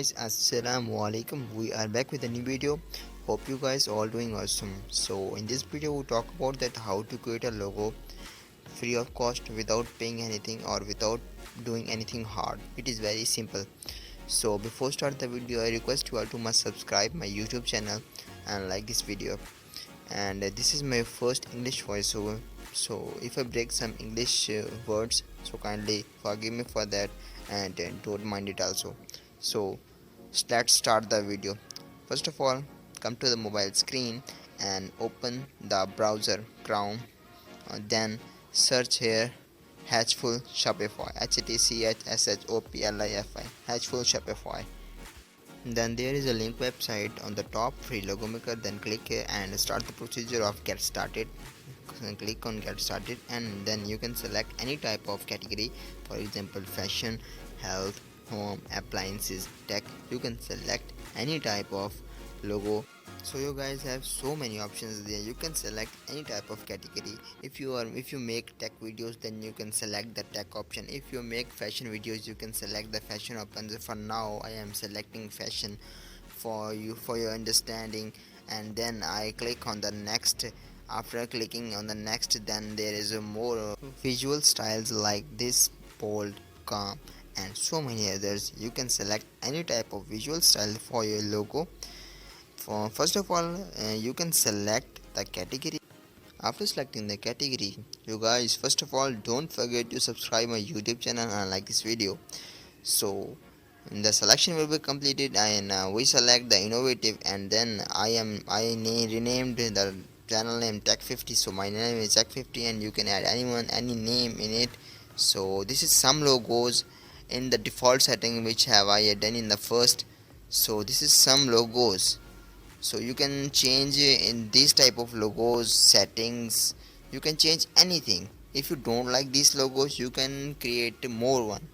guys, assalamu alaikum. We are back with a new video. Hope you guys all doing awesome. So in this video we talk about that how to create a logo free of cost without paying anything or without doing anything hard. It is very simple. So before start the video, I request you all to must subscribe my YouTube channel and like this video. And this is my first English voiceover. So if I break some English words, so kindly forgive me for that, and don't mind it also. So let's start the video. First of all, come to the mobile screen and open the browser Chrome. Then search here Hatchful Shopify, HTCHSHOPLIFI, Hatchful Shopify. Then there is a link website on the top, free logo maker. Then click here and start the procedure of get started. Click on get started, and then you can select any type of category, for example fashion, health, home, appliances, tech. You can select any type of logo. So you guys have so many options there. You can select any type of category. If you make tech videos, then you can select the tech option. If you make fashion videos, you can select the fashion option. For now I am selecting fashion for your understanding, and then I click on the next. After clicking on the next, then there is a more visual styles like this, bold, calm, and so many others. You can select any type of visual style for your logo. First of all, you can select the category. After selecting the category, you guys first of all don't forget to subscribe my YouTube channel and like this video. So the selection will be completed, and we select the innovative, and then renamed the channel name Tech 50. So my name is Tech 50, and you can add any name in it. So this is some logos in the default setting which have I done in the first. So this is some logos. So you can change in this type of logos settings. You can change anything. If you don't like these logos, you can create more one.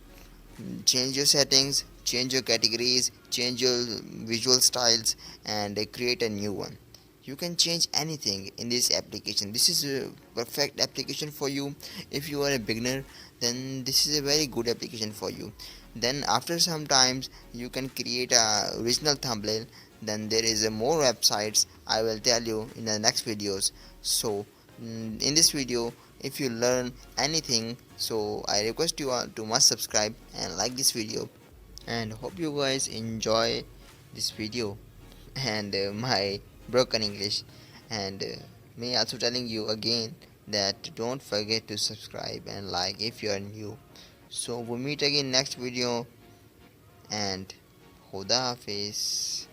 Change your settings, change your categories, change your visual styles, and create a new one. You can change anything in this application. This is a perfect application for you. If you are a beginner, then this is a very good application for you. Then after some times you can create a original thumbnail. Then there is a more websites I will tell you in the next videos. So in this video, if you learn anything, so I request you all to must subscribe and like this video, and hope you guys enjoy this video and my broken English, and me also telling you again that don't forget to subscribe and like if you are new. So we'll meet again next video, and Khuda Hafiz.